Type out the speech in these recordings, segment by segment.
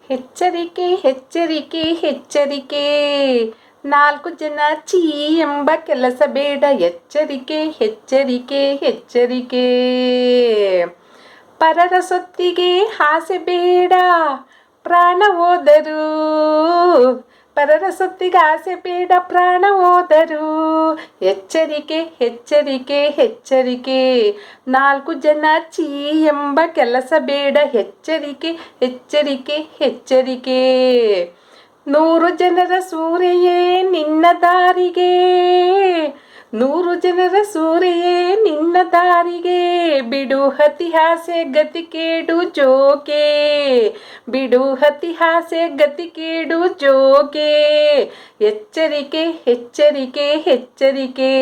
ಎಚ್ಚರಿಕೆ ಎಚ್ಚರಿಕೆ ಎಚ್ಚರಿಕೆ, ನಾಲ್ಕು ಜನ ಚೀ ಎಂಬ ಕೆಲಸ ಬೇಡ. ಎಚ್ಚರಿಕೆ ಎಚ್ಚರಿಕೆ ಎಚ್ಚರಿಕೆ, ಪರರ ಸೊತ್ತಿಗೆ ಆಸೆ ಬೇಡ. ಪ್ರಾಣ ಹೋದರು, ಪರರ ಸೊತ್ತಿಗೆ ಆಸೆ ಬೇಡ, ಪ್ರಾಣ ಹೋದರು. ಎಚ್ಚರಿಕೆ ಎಚ್ಚರಿಕೆ ಎಚ್ಚರಿಕೆ, ನಾಲ್ಕು ಜನ ಚೀ ಎಂಬ ಕೆಲಸ ಬೇಡ. ಎಚ್ಚರಿಕೆ ಎಚ್ಚರಿಕೆ ಎಚ್ಚರಿಕೆ, 100 ಜನರ ಸೂರೆಯೇ ನಿನ್ನ ದಾರಿಗೆ. 100 ಜನರ ಸೂರೆಯೇ ನಿನ್ನ ದಾರಿಗೆ. ಬಿಡು ಅತಿ ಆಸೆ ಗತಿ ಕೇಡು ಜೋಕೆ. ಬಿಡು ಅತಿ ಆಸೆ ಗತಿ ಕೇಡು ಜೋಕೆ. ಎಚ್ಚರಿಕೆ ಎಚ್ಚರಿಕೆ ಎಚ್ಚರಿಕೆ,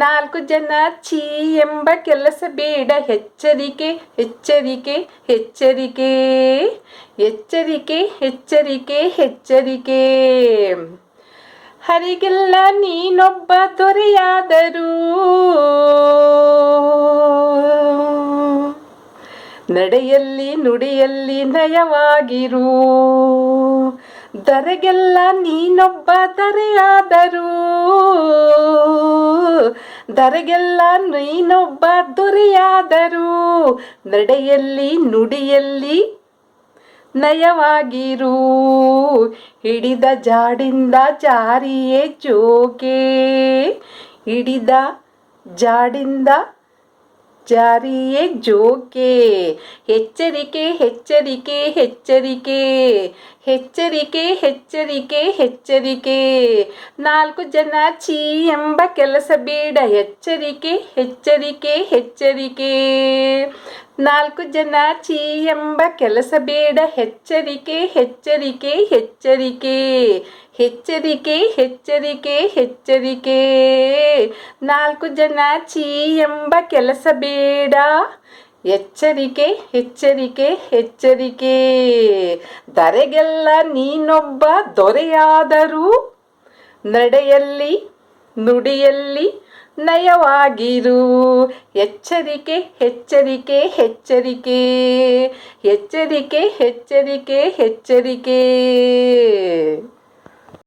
4 ಜನ ಚೀ ಎಂಬ ಕೆಲಸ ಬೇಡ. ಎಚ್ಚರಿಕೆ ಎಚ್ಚರಿಕೆ ಎಚ್ಚರಿಕೆ ಎಚ್ಚರಿಕೆ ಎಚ್ಚರಿಕೆ ಎಚ್ಚರಿಕೆ, ಹರಿಗೆಲ್ಲ ನೀನೊಬ್ಬ ದೊರೆಯಾದರೂ. ನಡೆಯಲ್ಲಿ ನುಡಿಯಲ್ಲಿ ನಯವಾಗಿರು. ದರೆಗೆಲ್ಲ ನೀನೊಬ್ಬ ದರೆಯಾದರೂ. ದರೆಗೆಲ್ಲ ನೀನೊಬ್ಬ ದೊರೆಯಾದರೂ. ನಡೆಯಲ್ಲಿ ನುಡಿಯಲ್ಲಿ ನಯವಾಗಿರು. ಹಿಡಿದ ಜಾಡಿಂದ ಜಾರಿಯೇ ಜೋಕೆ. ಹಿಡಿದ ಜಾಡಿಂದ ಜಾರಿಯೇ ಜೋಕೆ. ಎಚ್ಚರಿಕೆ ಎಚ್ಚರಿಕೆ ಎಚ್ಚರಿಕೆ ಎಚ್ಚರಿಕೆ ಎಚ್ಚರಿಕೆ ಎಚ್ಚರಿಕೆ, 4 ಜನ ಚೀ ಎಂಬ ಕೆಲಸ ಬೇಡ. ಎಚ್ಚರಿಕೆ ಎಚ್ಚರಿಕೆ ಎಚ್ಚರಿಕೆ, 4 ಜನ ಚೀ ಎಂಬ ಕೆಲಸ ಬೇಡ. ಎಚ್ಚರಿಕೆ ಎಚ್ಚರಿಕೆ ಎಚ್ಚರಿಕೆ ಎಚ್ಚರಿಕೆ ಎಚ್ಚರಿಕೆ ಎಚ್ಚರಿಕೆ, 4 ಜನ ಚೀ ಎಂಬ ಕೆಲಸ ಬೇಡ. ಎಚ್ಚರಿಕೆ ಎಚ್ಚರಿಕೆ ಎಚ್ಚರಿಕೆ, ದರೆಗೆಲ್ಲ ನೀನೊಬ್ಬ ದೊರೆಯಾದರೂ. ನಡೆಯಲ್ಲಿ ನುಡಿಯಲ್ಲಿ ನಯವಾಗಿರು. ಎಚ್ಚರಿಕೆ ಎಚ್ಚರಿಕೆ ಎಚ್ಚರಿಕೆ ಎಚ್ಚರಿಕೆ ಎಚ್ಚರಿಕೆ ಎಚ್ಚರಿಕೆ.